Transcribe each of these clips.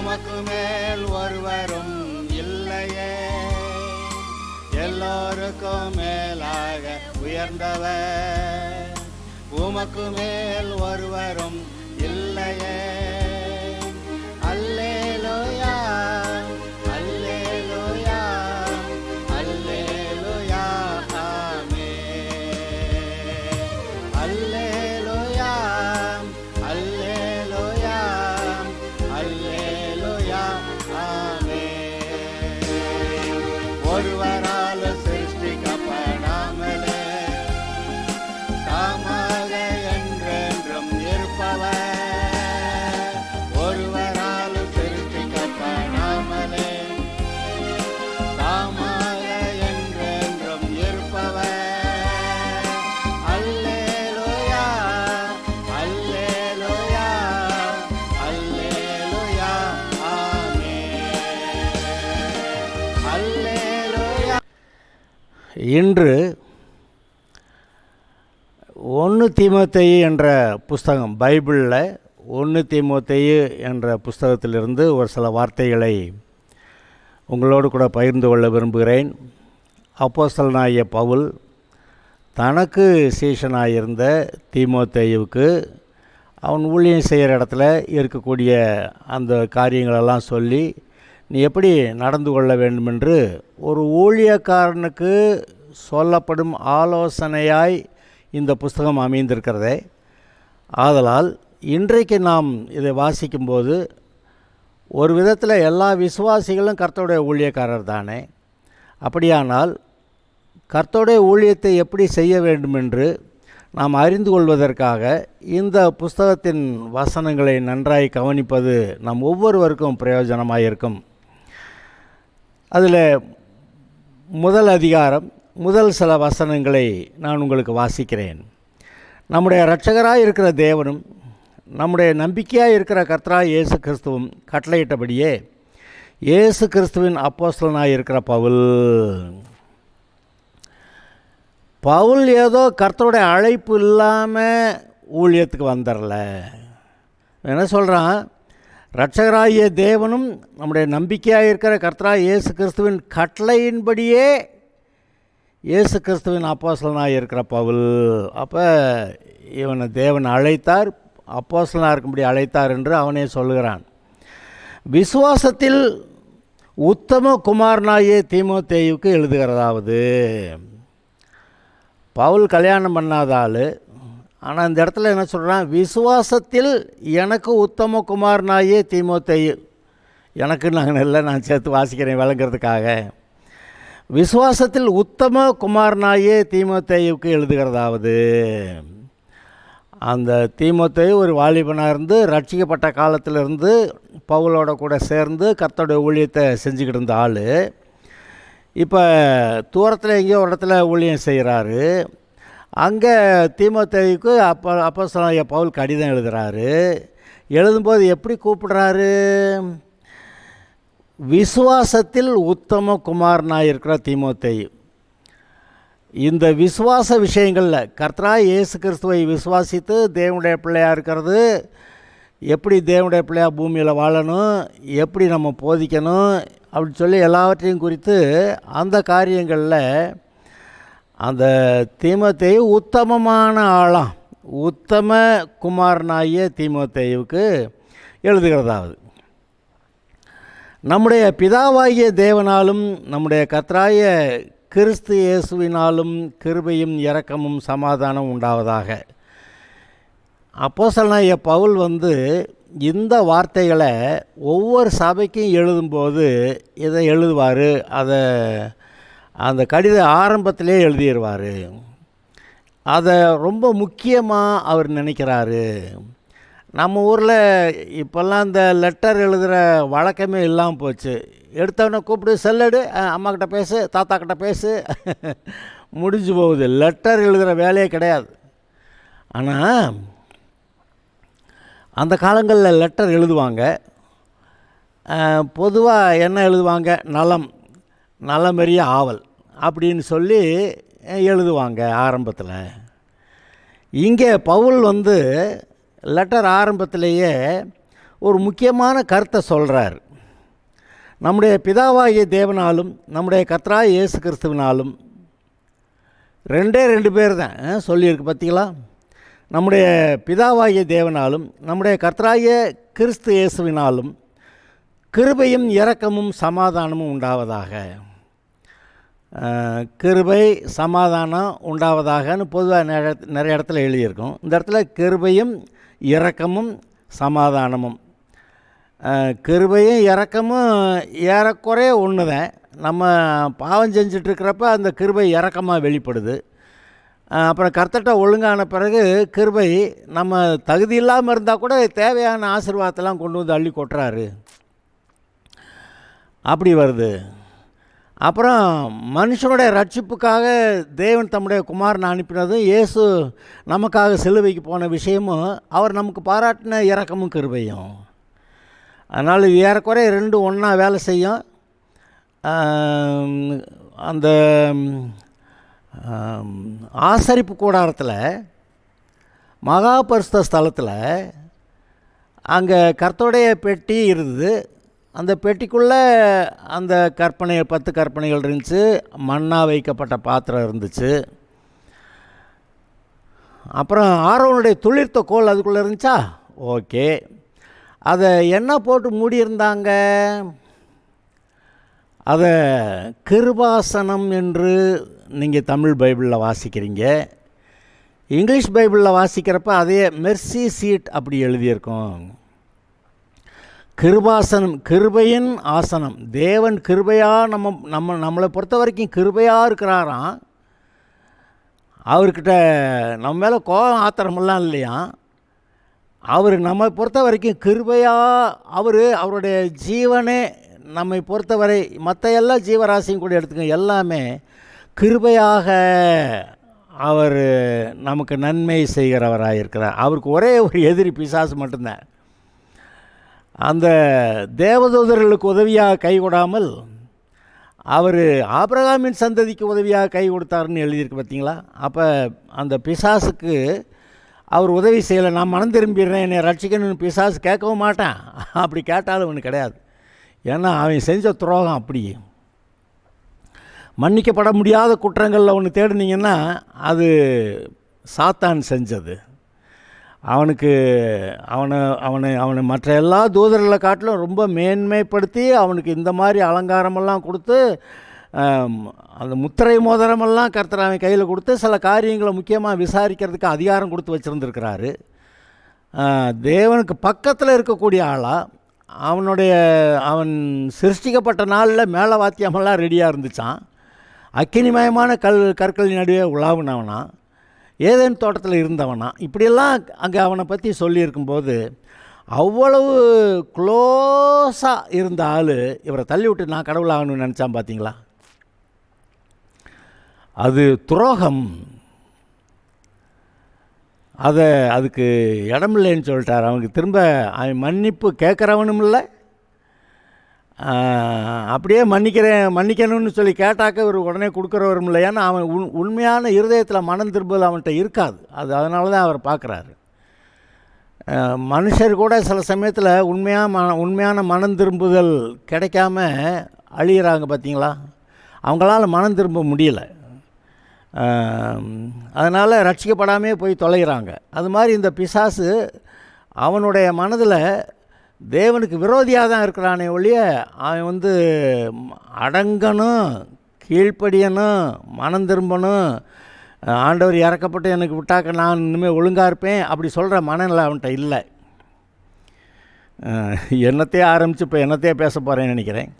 உமக்கு மேல் ஒருவரும் இல்லையே, எல்லோருக்கும் மேலாக உயர்ந்தவர். உமக்கு மேல் ஒருவரும் இல்லையே. அல்லேலூயா, அல்லேலூயா, அல்லேலூயா, ஆமென். அல்லேலூயா, அல்லேலூயா, அல்லேலூயா, ஆமென். ஒருவரால் சிருஷ்டிக்கப்படாமலே தாமாக என்றென்றும் இருப்பவர். ஒருவரால் சிருஷ்டிக்கப்படாமலே தாமாக என்றென்றும் இருப்பவர். அல்லேலூயா, அல்லேலூயா, அல்லேலூயா, ஆமென். அல்லேலூயா. இன்று 1 தீமோத்தேயு என்ற புஸ்தகம், பைபிளில் 1 தீமோத்தேயு என்ற புஸ்தகத்திலிருந்து ஒரு சில வார்த்தைகளை உங்களோடு கூட பகிர்ந்து கொள்ள விரும்புகிறேன். அப்போஸ்தலனாகிய பவுல் தனக்கு சீஷனாயிருந்த தீமோத்தேயுவுக்கு அவன் ஊழியம் செய்கிற இடத்துல இருக்கக்கூடிய அந்த காரியங்களெல்லாம் சொல்லி, நீ எப்படி நடந்து கொள்ள வேண்டுமென்று ஒரு ஊழியக்காரனுக்கு சொல்லப்படும் ஆலோசனையாய் இந்த புஸ்தகம் அமைந்திருக்கிறதே. ஆதலால் இன்றைக்கு நாம் இதை வாசிக்கும்போது ஒரு விதத்தில் எல்லா விசுவாசிகளும் கர்த்தருடைய ஊழியக்காரர் தானே. அப்படியானால் கர்த்தருடைய ஊழியத்தை எப்படி செய்ய வேண்டுமென்று நாம் அறிந்து கொள்வதற்காக இந்த புஸ்தகத்தின் வசனங்களை நன்றாய் கவனிப்பது நம் ஒவ்வொருவருக்கும் பிரயோஜனமாக இருக்கும். அதில் முதல் அதிகாரம் முதல் சில வசனங்களை நான் உங்களுக்கு வாசிக்கிறேன். நம்முடைய இரட்சகராக இருக்கிற தேவனும் நம்முடைய நம்பிக்கையாக இருக்கிற கர்த்தராய் இயேசு கிறிஸ்துவும் கட்டளையிட்டபடியே இயேசு கிறிஸ்துவின் அப்போஸ்தலனாக இருக்கிற பவுல் ஏதோ கர்த்தருடைய அழைப்பு இல்லாமல் ஊழியத்துக்கு வந்துடல. என்ன சொல்கிறான்? இரட்சகராகிய தேவனும் நம்முடைய நம்பிக்கையாக இருக்கிற கர்த்தராய் இயேசு கிறிஸ்துவின் கட்டளையின்படியே இயேசு கிறிஸ்துவின் அப்போஸ்தலனாக இருக்கிற பவுல். அப்போ இவனை தேவன் அழைத்தார், அப்போஸ்தலனாக இருக்கும்படி அழைத்தார் என்று அவனே சொல்லுகிறான். விசுவாசத்தில் உத்தம குமாரனாகிய தீமோத்தேயுவுக்கு எழுதுகிறதாவது, பவுல் கல்யாணம் பண்ணாத ஆள், ஆனால் இந்த இடத்துல என்ன சொல்கிறான்? விசுவாசத்தில் எனக்கு உத்தம குமாரனாகிய தீமோத்தேயு. எனக்கு நாங்கள் இல்லை, நான் சேர்த்து வாசிக்கிறேன் விளங்கிறதுக்காக. விசுவாசத்தில் உத்தம குமாரனாகிய தீமோத்தேயுவுக்கு எழுதுகிறதாவது, அந்த தீமோத்தேயு ஒரு வாலிபனாக இருந்து ரட்சிக்கப்பட்ட காலத்திலிருந்து பவுலோட கூட சேர்ந்து கர்த்தருடைய ஊழியத்தை செஞ்சுக்கிட்டு இருந்த ஆள். இப்போ தூரத்தில் எங்கேயோ ஒரு இடத்துல ஊழியம் செய்கிறாரு. அங்கே தீமோத்தேயுக்கு அப்போஸ்தலனாகிய பவுல் கடிதம் எழுதுகிறாரு. எழுதும்போது எப்படி கூப்பிடுறாரு? விசுவாசத்தில் உத்தம குமாரனாக இருக்கிற தீமோத்தேயு. இந்த விசுவாச விஷயங்களில் கர்த்தராய் இயேசு கிறிஸ்துவை விசுவாசித்து தேவனுடைய பிள்ளையாக இருக்கிறது, எப்படி தேவனுடைய பிள்ளையாக பூமியில் வாழணும், எப்படி நம்ம போதிக்கணும் அப்படின்னு சொல்லி எல்லாவற்றையும் குறித்து அந்த காரியங்களில் அந்த தீமோத்தேயு உத்தமமான ஆளாம், உத்தம குமாரனாகிய தீமோத்தேயுவுக்கு எழுதுகிறதாவது, நம்முடைய பிதாவாகிய தேவனாலும் நம்முடைய கர்த்தராகிய கிறிஸ்து இயேசுவினாலும் கிருபையும் இரக்கமும் சமாதானம் உண்டாவதாக. அப்போஸ்தலனாகிய பவுல் இந்த வார்த்தைகளை ஒவ்வொரு சபைக்கும் எழுதும்போது இதை எழுதுவார். அதை அந்த கடித ஆரம்பத்திலே எழுதிடுவார். அதை ரொம்ப முக்கியமாக அவர் நினைக்கிறாரு. நம்ம ஊரில் இப்போல்லாம் இந்த லெட்டர் எழுதுகிற வழக்கமே இல்லாமல் போச்சு. எடுத்தவனை கூப்பிடு, செல்லடு, அம்மாக்கிட்ட பேசு, தாத்தாக்கிட்ட பேசு, முடிஞ்சு போகுது. லெட்டர் எழுதுகிற வேலையே கிடையாது. ஆனால் அந்த காலங்களில் லெட்டர் எழுதுவாங்க. பொதுவாக என்ன எழுதுவாங்க? நலமெரிய ஆவல் அப்படின்னு சொல்லி எழுதுவாங்க ஆரம்பத்தில். இங்கே பவுல் லெட்டர் ஆரம்பத்திலேயே ஒரு முக்கியமான கருத்தை சொல்கிறார். நம்முடைய பிதாவாகிய தேவனாலும் நம்முடைய கர்த்தராகிய இயேசு கிறிஸ்துவினாலும் ரெண்டே ரெண்டு பேர் தான் சொல்லியிருக்கு பார்த்தீங்களா. நம்முடைய பிதாவாகிய தேவனாலும் நம்முடைய கர்த்தராகிய கிறிஸ்து இயேசுவினாலும் கிருபையும் இரக்கமும் சமாதானமும் உண்டாவதாக. கிருபை சமாதானம் உண்டாவதாகன்னு பொதுவாக நிறைய இடத்துல எழுதியிருக்கும். இந்த இடத்துல கிருபையும் இரக்கமும் சமாதானமும். கிருபையும் இரக்கமும் ஏறக்குறைய ஒன்று தான். நம்ம பாவம் செஞ்சிட்ருக்கிறப்ப அந்த கிருபை இரக்கமாக வெளிப்படுது. அப்புறம் கர்த்தர்ட்ட ஒழுங்கான பிறகு கிருபை நம்ம தகுதி இல்லாமல் இருந்தால் கூட தேவையான ஆசீர்வாதத்தெல்லாம் கொண்டு வந்து அள்ளி கொட்டுறாரு, அப்படி வருது. அப்புறம் மனுஷனுடைய ரட்சிப்புக்காக தேவன் தம்முடைய குமாரனை அனுப்பினதும், இயேசு நமக்காக சிலுவைக்கு போன விஷயமும் அவர் நமக்கு பாராட்டின இரக்கமும் கிருபையும். அதனால் இது ஏறக்குறைய ரெண்டும் ஒன்றா வேலை செய்யும். அந்த ஆசரிப்பு கூடாரத்தில் மகா பரிசுத்த ஸ்தலத்தில் அங்கே கர்த்தருடைய பெட்டி இருந்தது. அந்த பெட்டிக்குள்ளே அந்த 10 கற்பனைகள் இருந்துச்சு. மண்ணா வைக்கப்பட்ட பாத்திரம் இருந்துச்சு. அப்புறம் ஆரோனுடைய துளிர்த்த கோல் அதுக்குள்ளே இருந்துச்சா, ஓகே. அதை என்ன போட்டு மூடியிருந்தாங்க? அதை கிருபாசனம் என்று நீங்கள் தமிழ் பைபிளில் வாசிக்கிறீங்க. இங்கிலீஷ் பைபிளில் வாசிக்கிறப்ப அதே மெர்சி சீட் அப்படி எழுதியிருக்கோம். கிருபாசனம், கிருபையின் ஆசனம். தேவன் கிருபையாக நம்மளை பொறுத்த வரைக்கும் கிருபையாக இருக்கிறாராம். அவர்கிட்ட நம்ம மேலே கோபம் ஆத்திரமெல்லாம் இல்லையா. அவர் நம்மை பொறுத்த வரைக்கும் கிருபையாக அவருடைய ஜீவனே நம்மை பொறுத்தவரை மற்ற எல்லா ஜீவராசியும் கூட எடுத்துக்கோங்க, எல்லாமே கிருபையாக அவர் நமக்கு நன்மை செய்கிறவராக இருக்கிறார். அவருக்கு ஒரே ஒரு எதிரி பிசாசு மட்டும்தான். அந்த தேவதூதர்களுக்கு உதவியாக கை கொடாமல் அவர் ஆபிரகாமின் சந்ததிக்கு உதவியாக கை கொடுத்தாருன்னு எழுதியிருக்கு பார்த்தீங்களா. அப்போ அந்த பிசாசுக்கு அவர் உதவி செய்யலை. நான் மனம் திரும்பிடுறேன், என்னை ரட்சிக்கணும்னு பிசாசு கேட்கவும் மாட்டான். அப்படி கேட்டாலும் ஒன்று கிடையாது. ஏன்னா அவன் செஞ்ச துரோகம் அப்படி. மன்னிக்கப்பட முடியாத குற்றங்களில் ஒன்று தேடினீங்கன்னா அது சாத்தான் செஞ்சது. அவனை மற்ற எல்லா தூதர்களை காட்டிலும் ரொம்ப மேன்மைப்படுத்தி அவனுக்கு இந்த மாதிரி அலங்காரமெல்லாம் கொடுத்து அந்த முத்திரை மோதிரமெல்லாம் கர்த்தர் அவன் கையில் கொடுத்து சில காரியங்களை முக்கியமாக விசாரிக்கிறதுக்கு அதிகாரம் கொடுத்து வச்சுருந்துருக்கிறாரு. தேவனுக்கு பக்கத்தில் இருக்கக்கூடிய ஆளாக அவன் சிருஷ்டிக்கப்பட்ட நாளில் மேலே வாத்தியமெல்லாம் ரெடியாக இருந்துச்சான். அக்கினிமயமான கற்களின் நடுவே உலாவுனவனா, ஏதேன் தோட்டத்தில் இருந்தவனா, இப்படியெல்லாம் அங்கே அவனை பற்றி சொல்லியிருக்கும்போது அவ்வளவு க்ளோஸாக இருந்த ஆள் இவரை தள்ளி விட்டு நான் கடவுள் ஆகணும்னு நினச்சான் பார்த்தீங்களா. அது துரோகம். அதுக்கு இடமில்லைன்னு சொல்லிட்டார். அவனுக்கு திரும்ப அவன் மன்னிப்பு கேட்குறவனும் இல்லை, அப்படியே மன்னிக்கணும்னு சொல்லி கேட்டாக்க ஒரு உடனே கொடுக்குறவரும் இல்லை. ஏன்னா அவன் உண்மையான இருதயத்தில் மனம் திரும்புதல் அவன்கிட்ட இருக்காது. அதனால தான் அவர் பார்க்குறாரு. மனுஷர் கூட சில சமயத்தில் உண்மையான மனம் திரும்புதல் கிடைக்காம அழியிறாங்க பார்த்தீங்களா. அவங்களால மனம் திரும்ப முடியலை, அதனால் ரட்சிக்கப்படாமே போய் தொலைகிறாங்க. அது மாதிரி இந்த பிசாசு அவனுடைய மனதில் தேவனுக்கு விரோதியாக தான் இருக்கிறானே ஒழிய அவன் அடங்கணும், கீழ்ப்படியணும், மனம் திரும்பணும், ஆண்டவர் இறக்கப்பட்டு எனக்கு விட்டாக்க நான் இனிமேல் ஒழுங்காக இருப்பேன் அப்படி சொல்கிற மனநிலை அவன்கிட்ட இல்லை. என்னத்தையே ஆரம்பித்து இப்போ என்னத்தையே பேச போகிறேன்னு நினைக்கிறேன்.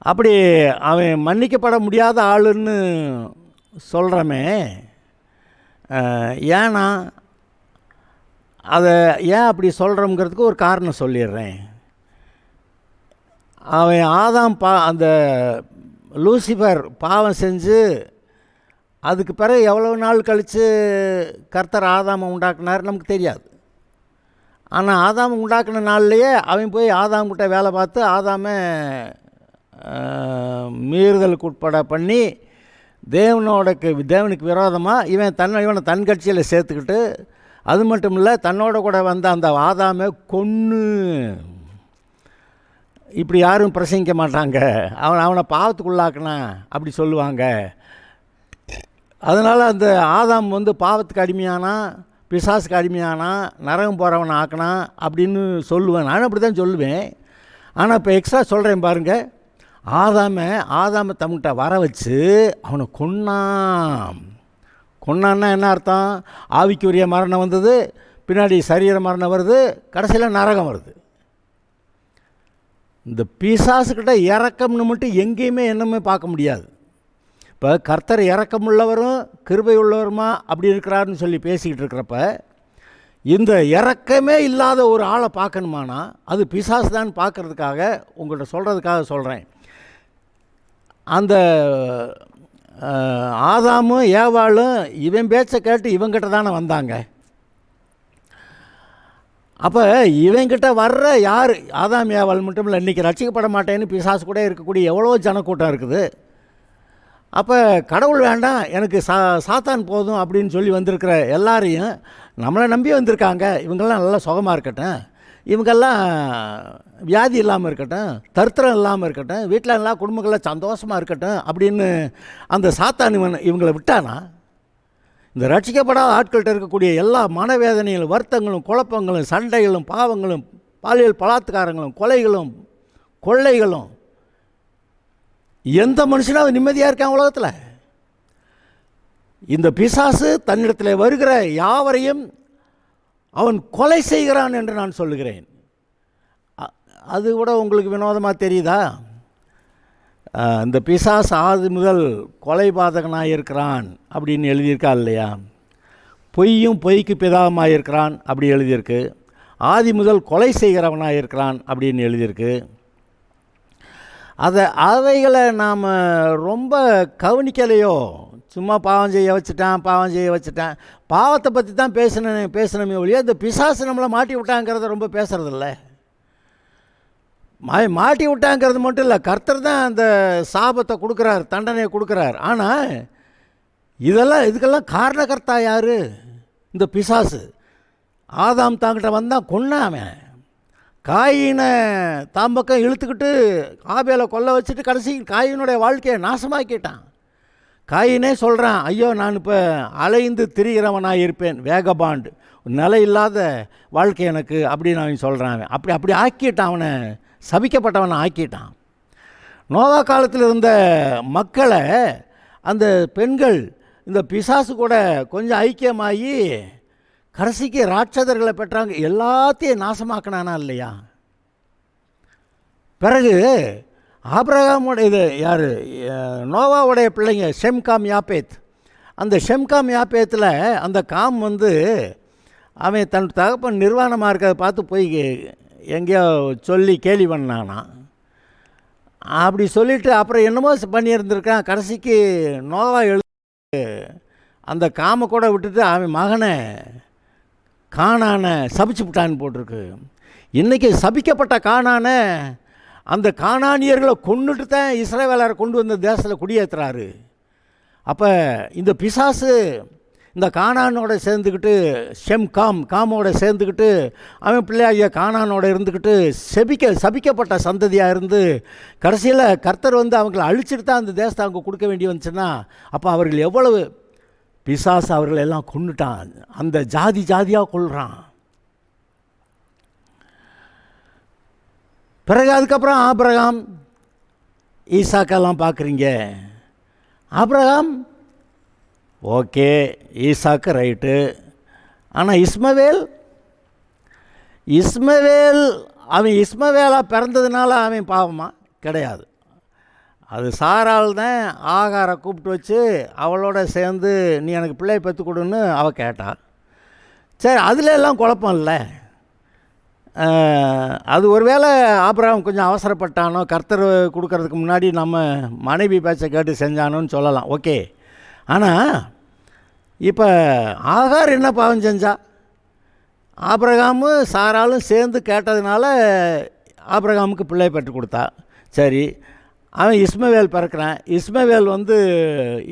அப்படி அவன் மன்னிக்கப்பட முடியாத ஆளுன்னு சொல்கிறமே, ஏன்னா அதை ஏன் அப்படி சொல்கிறோங்கிறதுக்கு ஒரு காரணம் சொல்லிடுறேன். அவன் அந்த லூசிஃபர் பாவம் செஞ்சு அதுக்கு பிறகு எவ்வளோ நாள் கழித்து கர்த்தர் ஆதாமை உண்டாக்குனார் நமக்கு தெரியாது. ஆனால் ஆதாமை உண்டாக்குன நாள்லையே அவன் போய் ஆதாம்கிட்ட வேலை பார்த்து ஆதாமை மீறுதலுக்கு உட்பட பண்ணி தேவனுக்கு விரோதமாக இவனை தன் கட்சியில் சேர்த்துக்கிட்டு அது மட்டும் இல்லை, தன்னோட கூட வந்த அந்த ஆதாமை கொன்று, இப்படி யாரும் பிரசங்கிக்க மாட்டாங்க, அவனை பாவத்துக்குள்ளாக்குனான் அப்படி சொல்லுவாங்க. அதனால் அந்த ஆதாம் வந்து பாவத்துக்கு அடிமையானா, பிசாசுக்கு அடிமையானா, நரகம் போகிறவனை ஆக்கினா அப்படின்னு சொல்லுவேன். நானும் அப்படி தான் சொல்லுவேன். ஆனால் இப்போ எக்ஸ்ட்ரா சொல்கிறேன் பாருங்கள். ஆதாமை தம்கிட்ட வர வச்சு அவனை கொன்னான்னா என்ன அர்த்தம்? ஆவிக்குரிய மரணம் வந்தது, பின்னாடி சரீர மரணம் வருது, கடைசியில் நரகம் வருது. இந்த பிசாசுக்கிட்ட இரக்கம்னு மட்டும் எங்கேயுமே என்னமே பார்க்க முடியாது. இப்போ கர்த்தர் இரக்கமுள்ளவரும் கிருபை உள்ளவருமா அப்படி இருக்கிறாருன்னு சொல்லி பேசிக்கிட்டு இருக்கிறப்ப, இந்த இரக்கமே இல்லாத ஒரு ஆளை பார்க்கணுமானா அது பிசாசு தான் பார்க்குறதுக்காக உங்கள்கிட்ட சொல்கிறதுக்காக சொல்கிறேன். அந்த ஆதாமும் ஏவாளும் இவன் பேச்சை கேட்டு இவங்கிட்ட தானே வந்தாங்க. அப்போ இவங்கிட்ட வர்ற யார்? ஆதாம் ஏவாள் மட்டும் இல்லை, இன்றைக்கி ரட்சிக்கப்பட மாட்டேன்னு பிசாசு கூட இருக்கக்கூடிய எவ்வளோ ஜனக்கூட்டம் இருக்குது. அப்போ கடவுள் வேண்டாம், எனக்கு சாத்தான் போதும் அப்படின்னு சொல்லி வந்திருக்கிற எல்லாரையும் நம்மளை நம்பி வந்திருக்காங்க. இவங்கெல்லாம் நல்லா சுகமாக இருக்கட்டும், இவங்கெல்லாம் வியாதி இல்லாமல் இருக்கட்டும், தரித்திரம் இல்லாமல் இருக்கட்டும், வீட்டில் எல்லாம் குடும்பங்கள்லாம் சந்தோஷமாக இருக்கட்டும் அப்படின்னு அந்த சாத்தான் இவங்களை விட்டானா, இந்த ரட்சிக்கப்படாத ஆட்கள்கிட்ட இருக்கக்கூடிய எல்லா மனவேதனைகளும், வருத்தங்களும், குழப்பங்களும், சண்டைகளும், பாவங்களும், பாலியல் பலாத்காரங்களும், கொலைகளும், கொள்ளைகளும், எந்த மனுஷனாவது நிம்மதியாக இருக்கான் உலகத்தில்? இந்த பிசாசு தன்னிடத்தில் வருகிற யாவரையும் அவன் கொலை செய்கிறான் என்று நான் சொல்லுகிறேன். அது கூட உங்களுக்கு வினோதமாக தெரியுதா? இந்த பிசாசு ஆதி முதல் கொலைபாதகனாக இருக்கிறான் அப்படின்னு எழுதியிருக்கா இல்லையா? பொய்யும் பொய்க்கு பிதாவுமாக இருக்கிறான் அப்படி எழுதியிருக்கு. ஆதி முதல் கொலை செய்கிறவனாக இருக்கிறான் அப்படின்னு எழுதியிருக்கு. அவைகளை நாம் ரொம்ப கவனிக்கலையோ. சும்மா பாவம் செய்ய வச்சுட்டேன், பாவத்தை பற்றி தான் பேசணுமே ஒழிய இந்த பிசாசு நம்மளை மாட்டி விட்டாங்கிறத ரொம்ப பேசுகிறதில்ல. மாட்டி விட்டாங்கிறது மட்டும் இல்லை, கர்த்தர் தான் அந்த சாபத்தை கொடுக்குறார், தண்டனையை கொடுக்குறார். ஆனால் இதுக்கெல்லாம் காரணகர்த்தா யார்? இந்த பிசாசு. ஆதாம் தாங்கிட்ட வந்தால் கொன்னாவன், காயினை தாம்பக்கம் இழுத்துக்கிட்டு ஆபேலை கொல்ல வச்சுட்டு கடைசி காயினுடைய வாழ்க்கையை நாசமாக்கிட்டான். காயினே சொல்கிறான், ஐயோ நான் இப்போ அலைந்து திரிகிறவனாக இருப்பேன், வேகபாண்டு, நிலை இல்லாத வாழ்க்கை எனக்கு அப்படின்னு அவன் சொல்கிறான். அப்படி ஆக்கிட்டான், அவனை சபிக்கப்பட்டவனை ஆக்கிட்டான். நோவா காலத்தில் இருந்த மக்களை அந்த பெண்கள் இந்த பிசாசு கூட கொஞ்சம் ஐக்கியமாகி கடைசிக்கு ராட்சதர்களை பெற்றாங்க. எல்லாத்தையும் நாசமாக்கினானா இல்லையா? பிறகு ஆபிரகாமோட இது யார்? நோவாவுடைய பிள்ளைங்க ஷெம் காம் யாப்பேத். அந்த ஷெம் காம் யாப்பேத்தில் அந்த காம் வந்து அவன் தன் தகப்பன் நிர்வாணமாக இருக்கிறத பார்த்து போய் எங்கேயோ சொல்லி கேலி பண்ணானா. அப்படி சொல்லிவிட்டு அப்புறம் என்னமோ பண்ணியிருந்திருக்கான். கடைசிக்கு நோவா அந்த காமை கூட விட்டுட்டு அவன் மகனை கானானை சபிச்சு விட்டான்னு போட்டிருக்கு. இன்றைக்கி சபிக்கப்பட்ட கானானை அந்த கானானியர்களை கொண்டுட்டு தான் இஸ்ரவேலரை கொண்டு வந்த தேசத்தில் குடியேற்றுறாரு. அப்போ இந்த பிசாசு இந்த கானானோட சேர்ந்துக்கிட்டு காமோட சேர்ந்துக்கிட்டு அவன் பிள்ளையாகிய கானானோட இருந்துக்கிட்டு சபிக்கப்பட்ட சந்ததியாக இருந்து கடைசியில் கர்த்தர் வந்து அவங்களை அழிச்சிட்டு தான் அந்த தேசத்தை அவங்க கொடுக்க வேண்டி வந்துச்சுன்னா, அப்போ அவர்கள் எவ்வளவு பிசாசு அவர்கள் எல்லாம் கொண்டுட்டான், அந்த ஜாதியாக கொள்கிறான். பிறகு அதுக்கப்புறம் ஆபிரகாம் ஈசாக்கெல்லாம் பார்க்குறீங்க. ஆபிரகாம் ஓகே, ஈசாக்கு ரைட்டு. ஆனால் இஸ்மவேலாக பிறந்ததுனால அவன் பாவமா? கிடையாது. அது சாரால் தான் ஆகாரை கூப்பிட்டு வச்சு அவளோட சேர்ந்து நீ எனக்கு பிள்ளையை பெற்று கொடுன்னு அவள் கேட்டா. சரி, அதில் எல்லாம் குழப்பம் இல்லை. அது ஒருவேளை ஆபிரகாம் கொஞ்சம் அவசரப்பட்டானோ, கர்த்தர் கொடுக்கறதுக்கு முன்னாடி நம்ம மனைவி பேச்சை கேட்டு செஞ்சானோன்னு சொல்லலாம், ஓகே. ஆனால் இப்போ ஆகார் என்ன பாவம் செஞ்சா? ஆபிரகாமும் சாராலும் சேர்ந்து கேட்டதுனால ஆபிரகாமுக்கு பிள்ளை பெற்று கொடுத்தா. சரி, அவன் இஸ்மவேல் பிறக்கிறான். இஸ்மவேல் வந்து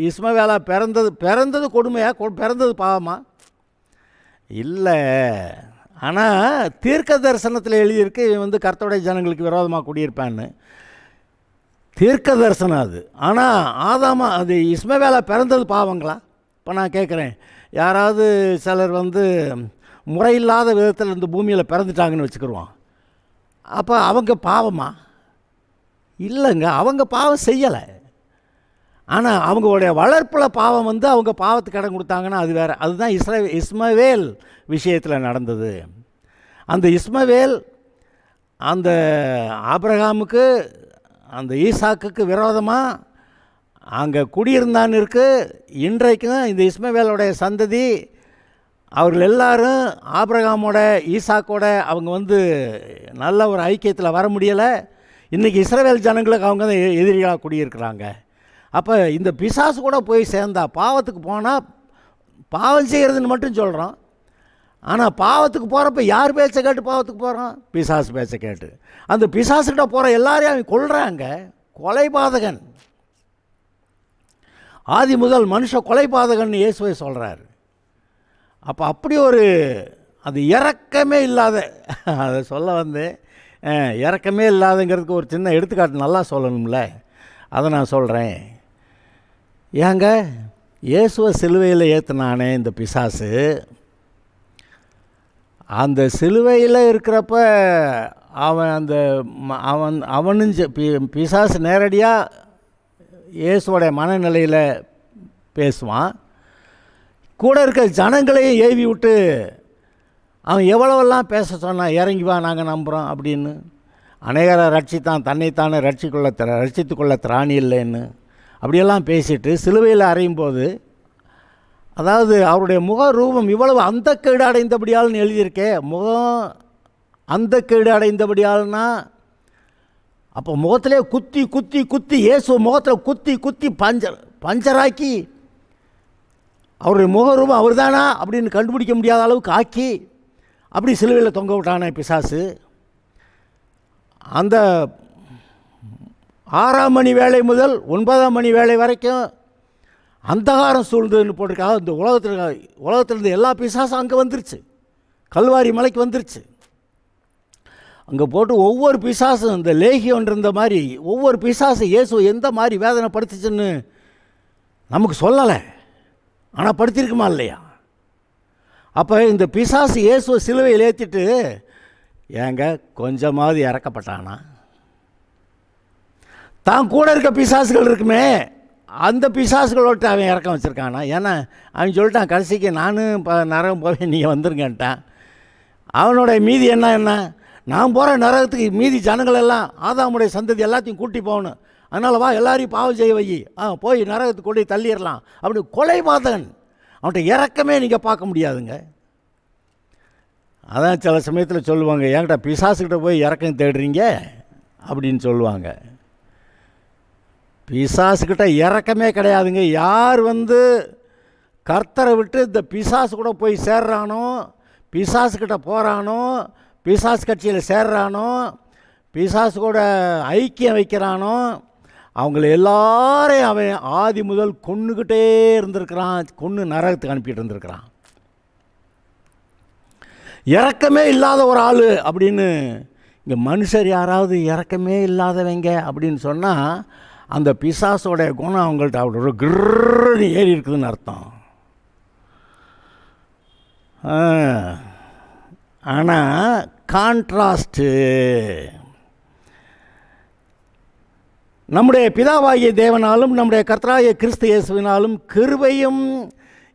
இஸ்மவேலாக பிறந்தது கொடுமையாக? பிறந்தது பாவமா? இல்லை. ஆனால் தீர்க்க தரிசனத்தில் எழுதியிருக்கு இவன் கர்த்தருடைய ஜனங்களுக்கு விரோதமாக குடியிருப்பான்னு. தீர்க்க தரிசனம் அது. ஆனால் ஆதாமா அது இஸ்மவேலை பிறந்தது பாவங்களா? இப்போ நான் கேட்குறேன், யாராவது சிலர் முறையில்லாத விதத்தில் இந்த பூமியில் பிறந்துட்டாங்கன்னு வச்சுக்கிடுவான், அப்போ அவங்க பாவமா? இல்லைங்க, அவங்க பாவம் செய்யலை. ஆனால் அவங்களுடைய வளர்ப்பில் பாவம் அவங்க பாவத்துக்கு இடம் கொடுத்தாங்கன்னா அது வேறு. அதுதான் இஸ்மவேல் விஷயத்தில் நடந்தது. அந்த இஸ்மவேல் அந்த ஆபிரகாமுக்கு அந்த ஈசாக்குக்கு விரோதமாக அங்கே குடியிருந்தான்னு இருக்குது. இன்றைக்கும் இந்த இஸ்மவேலுடைய சந்ததி அவர்கள் எல்லாரும் ஆபிரகாமோட ஈசாக்கோட அவங்க நல்ல ஒரு ஐக்கியத்தில் வர முடியலை. இன்றைக்கி இஸ்ரவேல் ஜனங்களுக்கு அவங்க தான் எதிரிகளாக குடியிருக்கிறாங்க. அப்போ இந்த பிசாசு கூட போய் சேர்ந்தா, பாவத்துக்கு போனால் பாவம் செய்கிறதுன்னு மட்டும் சொல்கிறோம். ஆனால் பாவத்துக்கு போகிறப்ப யார் பேச்சை கேட்டு பாவத்துக்கு போகிறான்? பிசாசு பேச்சை கேட்டு. அந்த பிசாசுக்கிட்ட போகிற எல்லாரையும் அவன் கொல்றாங்க. கொலைபாதகன், ஆதி முதல் மனுஷ கொலைபாதகன் இயேசுவை சொல்கிறார். அப்போ அப்படி ஒரு அது இரக்கமே இல்லாத, அதை சொல்ல இரக்கமே இல்லாதங்கிறதுக்கு ஒரு சின்ன எடுத்துக்காட்டு நல்லா சொல்லணும்ல, அதை நான் சொல்கிறேன். ஏங்க, இயேசுவை சிலுவையில் ஏற்றுனானே இந்த பிசாசு, அந்த சிலுவையில் இருக்கிறப்ப அவனும் பிசாசு நேரடியாக இயேசுவோடைய மனநிலையில் பேசுவான். கூட இருக்க ஜனங்களையும் ஏவி விட்டு அவன் எவ்வளவெல்லாம் பேச சொன்னான், இறங்கி வா நாங்கள் நம்புகிறோம் அப்படின்னு. அநேகரை ரட்சித்தான், தன்னைத்தானே ரட்சித்து கொள்ள திராணி இல்லைன்னு அப்படியெல்லாம் பேசிட்டு சிலுவையில் அறையும் போது, அதாவது அவருடைய முக ரூபம் இவ்வளவு அந்த கேடு அடைந்தபடியால்னு எழுதியிருக்கே. முகம் அந்த கேடு அடைந்தபடியால்னா அப்போ முகத்திலே குத்தி குத்தி குத்தி இயேசு முகத்தில் குத்தி குத்தி பஞ்சராக்கி அவருடைய முகரூபம் அவர் தானா அப்படின்னு கண்டுபிடிக்க முடியாத அளவுக்கு ஆக்கி அப்படி சிலுவையில் தொங்க விட்டானே பிசாசு. அந்த 6ஆம் மணி வேளை முதல் 9ஆம் மணி வேளை வரைக்கும் அந்தகாரம் சூழ்ந்ததுன்னு போட்டிருக்காங்க. இந்த உலகத்திலிருந்து எல்லா பிசாசும் அங்கே வந்துருச்சு, கல்வாரி மலைக்கு வந்துருச்சு. அங்கே போட்டு ஒவ்வொரு பிசாசும் இந்த லேகியோன் இருந்த மாதிரி ஒவ்வொரு பிசாசும் இயேசு எந்த மாதிரி வேதனைப்படுத்துச்சுன்னு நமக்கு சொல்லலை, ஆனால் படுத்திருக்குமா இல்லையா? அப்போ இந்த பிசாசு இயேசுவை சிலுவையில் ஏற்றிட்டு ஏங்க கொஞ்சமாவது இறக்கப்பட்டானா? தான் கூட இருக்க பிசாசுகள் இருக்குமே, அந்த பிசாசுகளோட்டு அவன் இறக்கம் வச்சுருக்கானா? ஏன்னா அவன் சொல்லிட்டான் கடைசிக்கு நானும் இப்போ நரகம் போவேன், நீங்கள் வந்துருங்கன்ட்டான். அவனோட மீதி என்ன நான் போகிற நரகத்துக்கு மீதி ஜனங்களெல்லாம் ஆதாமுடைய சந்ததி எல்லாத்தையும் கூட்டி போகணும், அதனால் வா எல்லாரையும் பாவம் செய்ய வை, போய் நரகத்துக்கு கொண்டு தள்ளிடலாம் அப்படி. கொலைபாதகன், அவன்கிட்ட இறக்கமே நீங்கள் பார்க்க முடியாதுங்க. அதான் சில சமயத்தில் சொல்லுவாங்க, என்கிட்ட பிசாசுக்கிட்ட போய் இறக்கம் தேடுறீங்க அப்படின்னு சொல்லுவாங்க. பிசாசுக்கிட்ட இறக்கமே கிடையாதுங்க. யார் கர்த்தரை விட்டு இந்த பிசாசு கூட போய் சேர்றானோ, பிசாசுக்கிட்ட போகிறானோ, பிசாசு கட்சியில் சேர்றானோ, பிசாசு கூட ஐக்கியம் வைக்கிறானோ, அவங்கள எல்லாரையும் அவன் ஆதி முதல் கொன்னுக்கிட்டே இருந்திருக்கிறான், கொன்று நரகத்துக்கு அனுப்பிட்டு இருந்திருக்கிறான். இறக்கமே இல்லாத ஒரு ஆள் அப்படின்னு. இங்கே மனுஷர் யாராவது இறக்கமே இல்லாதவங்க அப்படின்னு சொன்னால் அந்த பிசாசோடைய குணம் அவங்கள்ட்ட அவ்வளோ கிர்ன்னு ஏறி இருக்குதுன்னு அர்த்தம். ஆனால் கான்ட்ராஸ்ட்டு, நம்முடைய பிதாவாகிய தேவனாலும் நம்முடைய கர்த்தராகிய கிறிஸ்து இயேசுவினாலும் கிருபையும்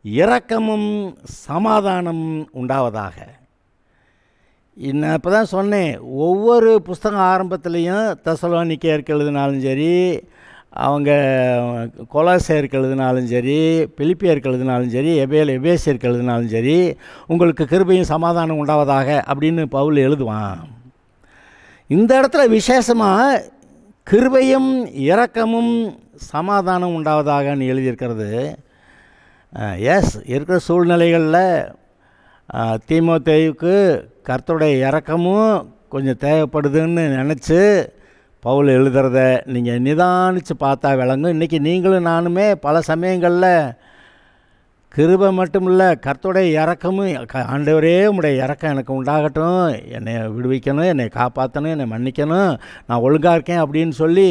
இரக்கமும் சமாதானம் உண்டாவதாக. இன்னும் இப்போ தான் சொன்னேன், ஒவ்வொரு புஸ்தகம் ஆரம்பத்துலேயும் தெசலோனிக்கேயருக்கு எழுதினாலும் சரி, அவங்க கொலோசையருக்கு எழுதினாலும் சரி, பிலிப்பியருக்கு எழுதினாலும் சரி, எபேசியருக்கு எழுதினாலும் சரி, உங்களுக்கு கிருபையும் சமாதானம் உண்டாவதாக அப்படின்னு பவுல் எழுதுவான். இந்த இடத்துல விசேஷமாக கிருபையும் இரக்கமும் சமாதானம் உண்டாவதாகன்னு எழுதியிருக்கிறது. எஸ், இருக்கிற சூழ்நிலைகளில் தீமோத்தேயுக்கு கர்த்தருடைய இரக்கமும் கொஞ்சம் தேவைப்படுதுன்னு நினச்சி பவுல் எழுதுறத நீங்கள் நிதானித்து பார்த்தா விளங்கும். இன்றைக்கி நீங்களும் நானுமே பல சமயங்களில் கிருபை மட்டும் இல்லை, கர்த்தருடைய இரக்கமும், ஆண்டவரே உம்முடைய இரக்கம் எனக்கு உண்டாகட்டும், என்னை விடுவிக்கணும், என்னை காப்பாற்றணும், என்னை மன்னிக்கணும், நான் ஒழுங்காக இருக்கேன் அப்படின்னு சொல்லி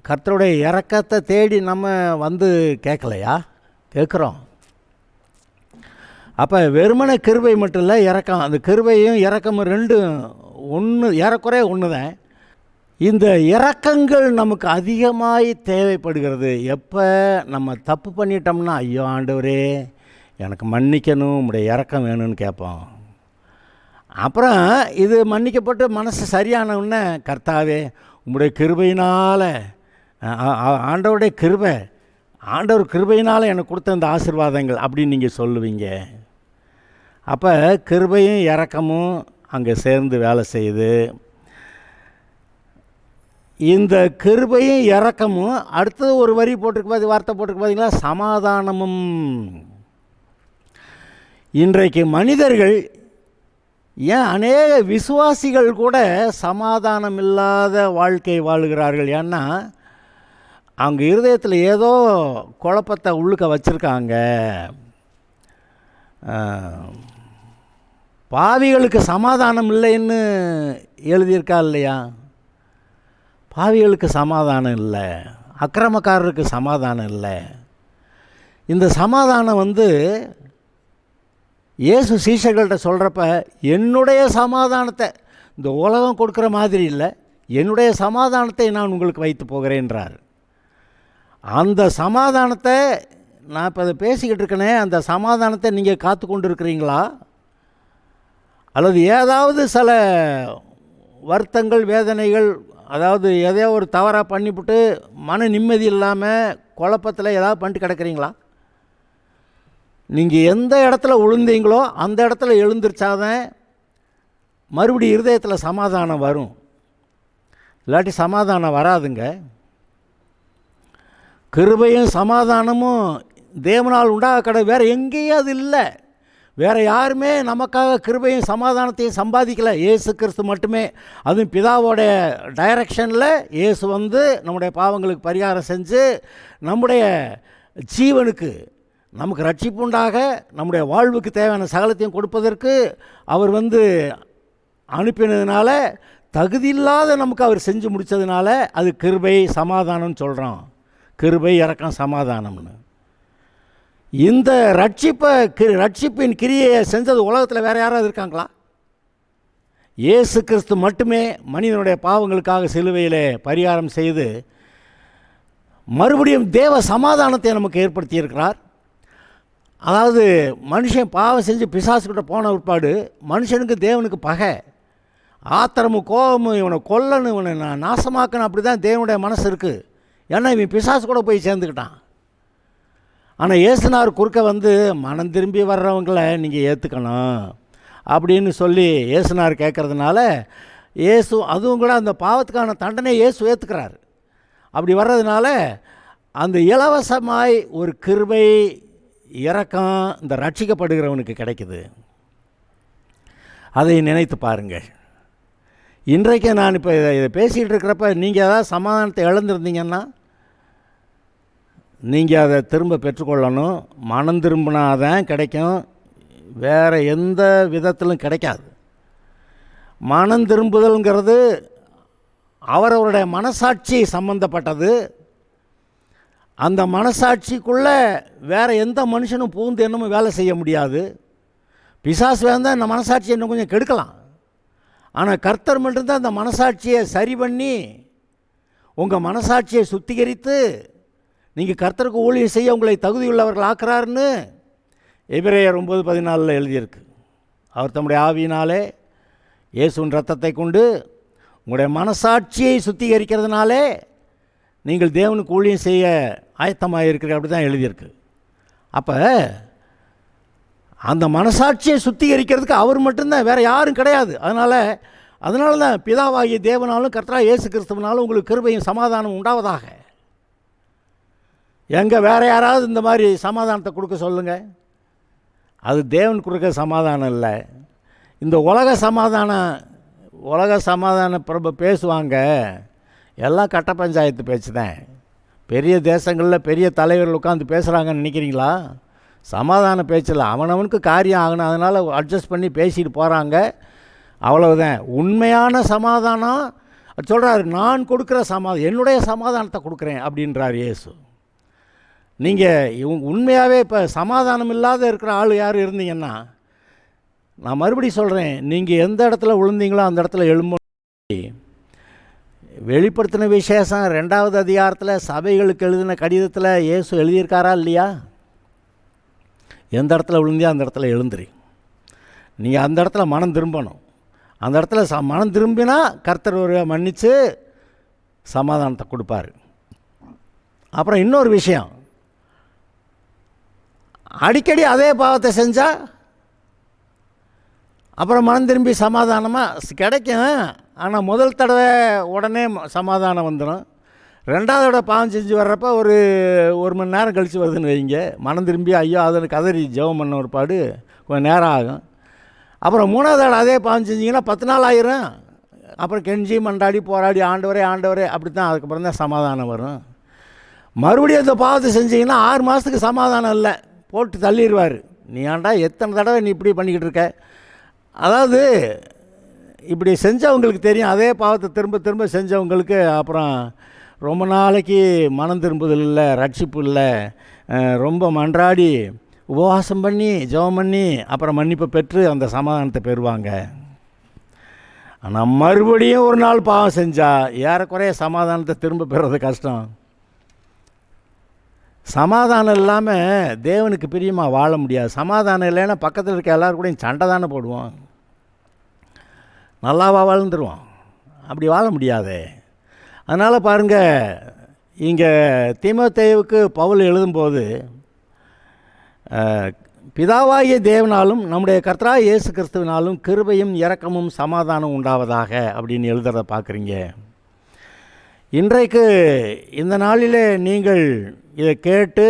கர்த்தருடைய இரக்கத்தை தேடி நம்ம வந்து கேட்கலையா? கேட்குறோம். அப்போ வெறுமனை கிருபை மட்டும் இல்லை, இரக்கம். அந்த கிருபையும் இரக்கமும் ரெண்டும் ஒன்று, ஏறக்குறைய ஒன்று தான். இந்த இரக்கங்கள் நமக்கு அதிகமாய் தேவைப்படுகிறது. எப்போ நம்ம தப்பு பண்ணிட்டோம்னா, ஐயோ ஆண்டவரே எனக்கு மன்னிக்கணும், உம்முடைய இரக்கம் வேணும்னு கேட்போம். அப்புறம் இது மன்னிக்கப்பட்டு மனசு சரியானவுடனே, கர்த்தாவே உம்முடைய கிருபையினால், ஆண்டவருடைய கிருபை, ஆண்டவர் கிருபையினால் எனக்கு கொடுத்த இந்த ஆசீர்வாதங்கள் அப்படின்னு நீங்கள் சொல்லுவீங்க. அப்போ கிருபையும் இரக்கமும் அங்கே சேர்ந்து வேலை செய்யுது. இந்த கிருபையும் இரக்கமும் அடுத்தது ஒரு வரி போட்டிருக்கு, வார்த்தை போட்டிருக்கு பார்த்தீங்களா, சமாதானமும். இன்றைக்கு மனிதர்கள், ஏன் அநேக விசுவாசிகள் கூட சமாதானம் இல்லாத வாழ்க்கை வாழுகிறார்கள். ஏன்னா அவங்க இருதயத்தில் ஏதோ குழப்பத்தை உள்ளுக்க வச்சுருக்காங்க. பாவிகளுக்கு சமாதானம் இல்லைன்னு எழுதியிருக்கா இல்லையா? பாவிகளுக்கு சமாதானம் இல்லை, அக்கிரமக்காரருக்கு சமாதானம் இல்லை. இந்த சமாதானம் வந்து இயேசு சீஷர்கள்ட்ட சொல்கிறப்ப, என்னுடைய சமாதானத்தை, இந்த உலகம் கொடுக்குற மாதிரி இல்லை, என்னுடைய சமாதானத்தை நான் உங்களுக்கு வைத்து போகிறேன்றார். அந்த சமாதானத்தை நான் இப்போ அதை பேசிக்கிட்டு இருக்கேனே, அந்த சமாதானத்தை நீங்கள் காத்து கொண்டு இருக்கிறீங்களா? அல்லது ஏதாவது சில வருத்தங்கள், வேதனைகள், அதாவது எதையோ ஒரு தவறாக பண்ணிவிட்டு மன நிம்மதி இல்லாமல் குழப்பத்தில் ஏதாவது பண்ணிட்டு கிடக்கிறீங்களா? நீங்கள் எந்த இடத்துல விழுந்தீங்களோ அந்த இடத்துல எழுந்திருச்சாதான் மறுபடியும் இருதயத்தில் சமாதானம் வரும். இல்லாட்டி சமாதானம் வராதுங்க. கிருபையும் சமாதானமும் தேவனால் உண்டாக கிடையாது, வேறு எங்கேயும் அது இல்லை. வேறு யாருமே நமக்காக கிருபையும் சமாதானத்தையும் சம்பாதிக்கலை, இயேசு கிறிஸ்து மட்டுமே. அதுவும் பிதாவோடைய டைரக்ஷனில் இயேசு வந்து நம்முடைய பாவங்களுக்கு பரிகாரம் செஞ்சு நம்முடைய ஜீவனுக்கு, நமக்கு ரட்சிப்பு உண்டாக, நம்முடைய வாழ்வுக்கு தேவையான சகலத்தையும் கொடுப்பதற்கு அவர் வந்து அனுப்பினதுனால, தகுதியில்லாத நமக்கு அவர் செஞ்சு முடித்ததுனால அது கிருபை சமாதானம்னு சொல்கிறோம். கிருபை இரக்கம் சமாதானம்னு. இந்த ரட்சிப்பின் கிரியையை செஞ்சது உலகத்தில் வேறு யாராவது இருக்காங்களா? இயேசு கிறிஸ்து மட்டுமே மனிதனுடைய பாவங்களுக்காக சிலுவையிலே பரிகாரம் செய்து மறுபடியும் தேவ சமாதானத்தை நமக்கு ஏற்படுத்தியிருக்கிறார். அதாவது மனுஷன் பாவம் செஞ்சு பிசாசுக்கிட்ட போன பிற்பாடு மனுஷனுக்கு தேவனுக்கு பகை, ஆத்திரமும் கோபமும், இவனை கொல்லணும், இவனை நாசமாக்கணும், அப்படி தான் தேவனுடைய மனசு இருக்குது. ஏன்னா இவன் பிசாசு கூட போய் சேர்ந்துக்கிட்டான். ஆனால் இயேசுனார் குறுக்க வந்து மனம் திரும்பி வர்றவங்களை நீங்கள் ஏற்றுக்கணும் அப்படின்னு சொல்லி இயேசுனார் கேட்குறதுனால, இயேசு அதுவும் கூட அந்த பாவத்துக்கான தண்டனை இயேசு ஏற்றுக்கிறார். அப்படி வர்றதுனால அந்த இலவசமாய் ஒரு கிருபை இரக்கம் இந்த ரட்சிக்கப்படுகிறவனுக்கு கிடைக்குது. அதை நினைத்து பாருங்கள். இன்றைக்கு நான் இப்போ இதை பேசிகிட்டு இருக்கிறப்ப நீங்கள் ஏதாவது சமாதானத்தை இழந்திருந்தீங்கன்னா நீங்கள் அதை திரும்ப பெற்றுக்கொள்ளணும். மனம் திரும்பினாதான் கிடைக்கும், வேறு எந்த விதத்திலும் கிடைக்காது. மனம் திரும்புதல்ங்கிறது அவரவருடைய மனசாட்சி சம்பந்தப்பட்டது. அந்த மனசாட்சிக்குள்ளே வேறு எந்த மனுஷனும் பூந்து என்னமும் வேலை செய்ய முடியாது. பிசாசு வேந்தால் இந்த மனசாட்சியை இன்னும் கொஞ்சம் கெடுக்கலாம். ஆனால் கர்த்தர் மட்டும்தான் அந்த மனசாட்சியை சரி பண்ணி உங்கள் மனசாட்சியை சுத்திகரித்து நீங்கள் கர்த்தருக்கு ஊழியம் செய்ய உங்களை தகுதியுள்ளவர்கள் ஆக்குறாருன்னு எபிரேயர் 9:14 எழுதியிருக்கு. அவர் தம்முடைய ஆவியினாலே இயேசுவின் இரத்தத்தை கொண்டு உங்களுடைய மனசாட்சியை சுத்திகரிக்கிறதுனாலே நீங்கள் தேவனுக்கு ஊழியம் செய்ய ஆயத்தமாக இருக்கிற, அப்படி தான் எழுதியிருக்கு. அப்போ அந்த மனசாட்சியை சுத்திகரிக்கிறதுக்கு அவர் மட்டும்தான், வேறு யாரும் கிடையாது. அதனால தான் பிதாவாகிய தேவனாலும் கர்த்தராகிய இயேசு கிறிஸ்துவினாலும் உங்களுக்கு கிருபையும் சமாதானம் உண்டாவதாக. எங்கே வேறு யாராவது இந்த மாதிரி சமாதானத்தை கொடுக்க சொல்லுங்கள். அது தேவன் கொடுக்க சமாதானம் இல்லை. இந்த உலக சமாதானம் பேசுவாங்க, எல்லாம் கட்ட பஞ்சாயத்து பேச்சு தான். பெரிய தேசங்களில் பெரிய தலைவர்கள் உட்காந்து பேசுகிறாங்கன்னு நினைக்கிறீங்களா? சமாதான பேச்சில் அவனவனுக்கு காரியம் ஆகணும், அதனால் அட்ஜஸ்ட் பண்ணி பேசிட்டு போகிறாங்க, அவ்வளவுதான். உண்மையான சமாதானம் சொல்கிறாரு, நான் கொடுக்குற என்னுடைய சமாதானத்தை கொடுக்குறேன் அப்படின்றார் இயேசு. நீங்கள் உண்மையாகவே இப்போ சமாதானம் இல்லாத இருக்கிற ஆள் யார் இருந்தீங்கன்னா, நான் மறுபடியும் சொல்கிறேன், நீங்கள் எந்த இடத்துல விழுந்தீங்களோ அந்த இடத்துல எழும்ப. வெளிப்படுத்தின விசேஷம் 2வது அதிகாரத்தில் சபைகளுக்கு எழுதின கடிதத்தில் இயேசு எழுதியிருக்காரா இல்லையா? எந்த இடத்துல விழுந்தியோ அந்த இடத்துல எழுந்துரு. நீங்கள் அந்த இடத்துல மனம் திரும்பணும். அந்த இடத்துல மனம் திரும்பினா கர்த்தர் ஒரு மன்னித்து சமாதானத்தை கொடுப்பார். அப்புறம் இன்னொரு விஷயம், அடிக்கடி அதே பாவத்தை செஞ்சால் அப்புறம் மனம் திரும்பி சமாதானமாக கிடைக்கும். ஆனால் முதல் தடவை உடனே சமாதானம் வந்துடும். 2வது தடவை பாவம் செஞ்சு வர்றப்ப ஒரு மணி நேரம் கழித்து வருதுன்னு வைங்க, மனம் திரும்பி ஐயோ அதனை கதறி ஜெபம் பண்ண ஒரு பாடு கொஞ்சம் நேரம் ஆகும். அப்புறம் 3வது தடவை அதே பாவம் செஞ்சிங்கன்னா 10 நாள் ஆயிரும். அப்புறம் கெஞ்சி மண்டாடி போராடி ஆண்டவரே அப்படி தான், அதுக்கப்புறம் தான் சமாதானம் வரும். மறுபடியும் அந்த பாவத்தை செஞ்சிங்கன்னா 6 மாதத்துக்கு சமாதானம் இல்லை, போட்டு தள்ளிடுவார். நீ ஆண்டா எத்தனை தடவை நீ இப்படி பண்ணிக்கிட்டு இருக்க. அதாவது இப்படி செஞ்சவங்களுக்கு தெரியும், அதே பாவத்தை திரும்ப திரும்ப செஞ்சவங்களுக்கு அப்புறம் ரொம்ப நாளைக்கு மனம் திரும்புதல் இல்லை, ரட்சிப்பு இல்லை, ரொம்ப மன்றாடி உபவாசம் பண்ணி ஜெபம் பண்ணி அப்புறம் மன்னிப்பை பெற்று அந்த சமாதானத்தை பெறுவாங்க. ஆனால் மறுபடியும் ஒரு நாள் பாவம் செஞ்சால் ஏறக்குறைய சமாதானத்தை திரும்ப பெறுறது கஷ்டம். சமாதானம் இல்லாமல் தேவனுக்கு பிரியமாக வாழ முடியாது. சமாதானம் இல்லைன்னா பக்கத்தில் இருக்க எல்லோரும் கூட சண்டை தானே போடுவோம், நல்லாவா வாழ்ந்துருவோம். அப்படி வாழ முடியாதே. அதனால் பாருங்கள், இங்கே தீமோத்தேயுவுக்கு பவுல் எழுதும்போது பிதாவாகிய தேவனாலும் நம்முடைய கர்த்தராகிய இயேசு கிறிஸ்துவினாலும் கிருபையும் இரக்கமும் சமாதானம் உண்டாவதாக அப்படின்னு எழுதுறத பார்க்குறீங்க. இன்றைக்கு இந்த நாளிலே நீங்கள் இதை கேட்டு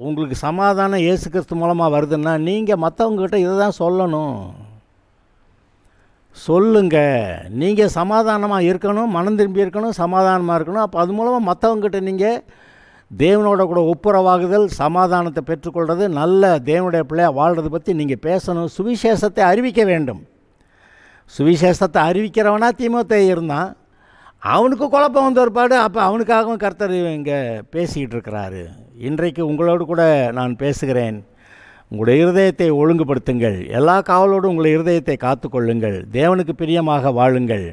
உங்களுக்கு சமாதானம் இயேசு கிறிஸ்து மூலமாக வருதுன்னா நீங்கள் மற்றவங்ககிட்ட இதை தான் சொல்லணும். சொல்லுங்க, நீங்கள் சமாதானமாக இருக்கணும், மனம் திரும்பி இருக்கணும், சமாதானமாக இருக்கணும். அப்போ அது மூலமாக மற்றவங்ககிட்ட நீங்கள் தேவனோட கூட ஒப்புரவாகுதல், சமாதானத்தை பெற்றுக்கொள்வது, நல்ல தேவனுடைய பிள்ளையாக வாழ்கிறத பற்றி நீங்கள் பேசணும். சுவிசேஷத்தை அறிவிக்க வேண்டும். சுவிசேஷத்தை அறிவிக்கிறவனா தீமோத்தேயு இருந்தான், அவனுக்கு குழப்பம் வந்த ஒருபாடு அப்போ அவனுக்காகவும் கர்த்தர் இங்கே பேசிக்கிட்டு இருக்கிறாரு. இன்றைக்கு உங்களோடு கூட நான் பேசுகிறேன். உங்களுடைய இருதயத்தை ஒழுங்குபடுத்துங்கள், எல்லா காவலோடும் உங்களுடைய இருதயத்தை காத்துக்கொள்ளுங்கள், தேவனுக்கு பிரியமாக வாழுங்கள்.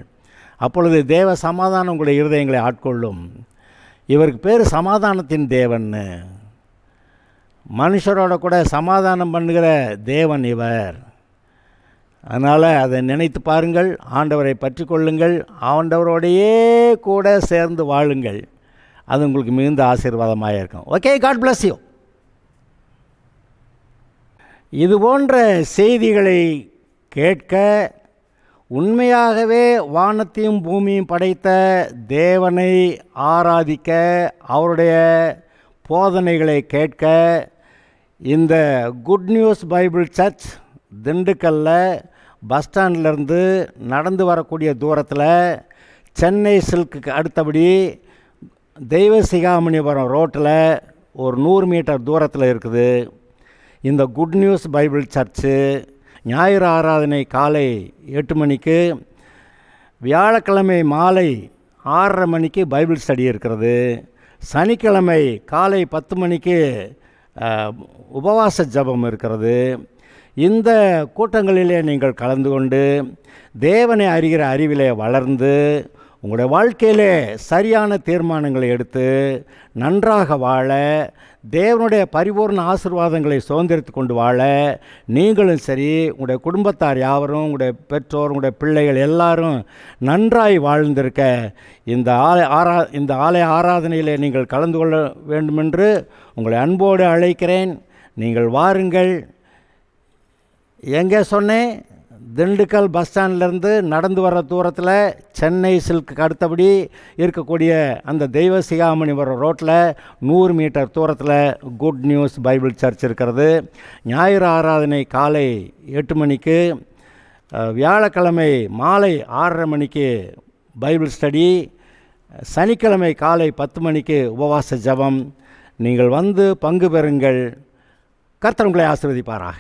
அப்பொழுது தேவ சமாதானம் உங்களுடைய இருதயங்களை ஆட்கொள்ளும். இவருக்கு பேர் சமாதானத்தின் தேவன்னு. மனுஷரோட கூட சமாதானம் பண்ணுகிற தேவன் இவர். அதனால் அதை நினைத்து பாருங்கள், ஆண்டவரை பற்றி கொள்ளுங்கள், ஆண்டவரோடையே கூட சேர்ந்து வாழுங்கள். அது உங்களுக்கு மிகுந்த ஆசீர்வாதமாக இருக்கும். Okay, God bless you. இது போன்ற செய்திகளை கேட்க, உண்மையாகவே வானத்தையும் பூமியும் படைத்த தேவனை ஆராதிக்க, அவருடைய போதனைகளை கேட்க, இந்த குட் நியூஸ் பைபிள் சர்ச் திண்டுக்கல்லில் பஸ் ஸ்டாண்ட்லேருந்து நடந்து வரக்கூடிய தூரத்தில், சென்னை சில்க்கு அடுத்தபடி தெய்வ சிகாமணிபுரம் ரோட்டில் ஒரு 100 மீட்டர் தூரத்தில் இருக்குது. இந்த குட் நியூஸ் பைபிள் சர்ச்சு ஞாயிறு ஆராதனை காலை 8 மணிக்கு, வியாழக்கிழமை மாலை 6:30 மணிக்கு பைபிள் ஸ்டடி இருக்கிறது. சனிக்கிழமை காலை 10 மணிக்கு உபவாச ஜெபம் இருக்கிறது. இந்த கூட்டங்களிலே நீங்கள் கலந்து கொண்டு தேவனை அறிகிற அறிவிலே வளர்ந்து உங்களுடைய வாழ்க்கையிலே சரியான தீர்மானங்களை எடுத்து நன்றாக வாழ, தேவனுடைய பரிபூர்ண ஆசீர்வாதங்களை சுதந்திரித்து கொண்டு வாழ, நீங்களும் சரி, உங்களுடைய குடும்பத்தார் யாவரும், உங்களுடைய பெற்றோர், உங்களுடைய பிள்ளைகள் எல்லாரும் நன்றாய் வாழ்ந்திருக்க இந்த ஆலய ஆராதனையில் நீங்கள் கலந்து கொள்ள வேண்டுமென்று உங்களை அன்போடு அழைக்கிறேன். நீங்கள் வாருங்கள். எங்கே சொன்னேன்? திண்டுக்கல் பஸ் ஸ்டாண்ட்லேருந்து நடந்து வர தூரத்தில் சென்னை சில்க்கு அடுத்தபடி இருக்கக்கூடிய அந்த தெய்வ சிகாமணிபுரம் ரோட்டில் 100 மீட்டர் தூரத்தில் குட் நியூஸ் பைபிள் சர்ச் இருக்கிறது. ஞாயிறு ஆராதனை காலை 8 மணிக்கு, வியாழக்கிழமை மாலை 6:30 மணிக்கு பைபிள் ஸ்டடி, சனிக்கிழமை காலை 10 மணிக்கு உபவாச ஜெபம். நீங்கள் வந்து பங்கு பெறுங்கள். கர்த்தர் உங்களை ஆசீர்வதிப்பாராக.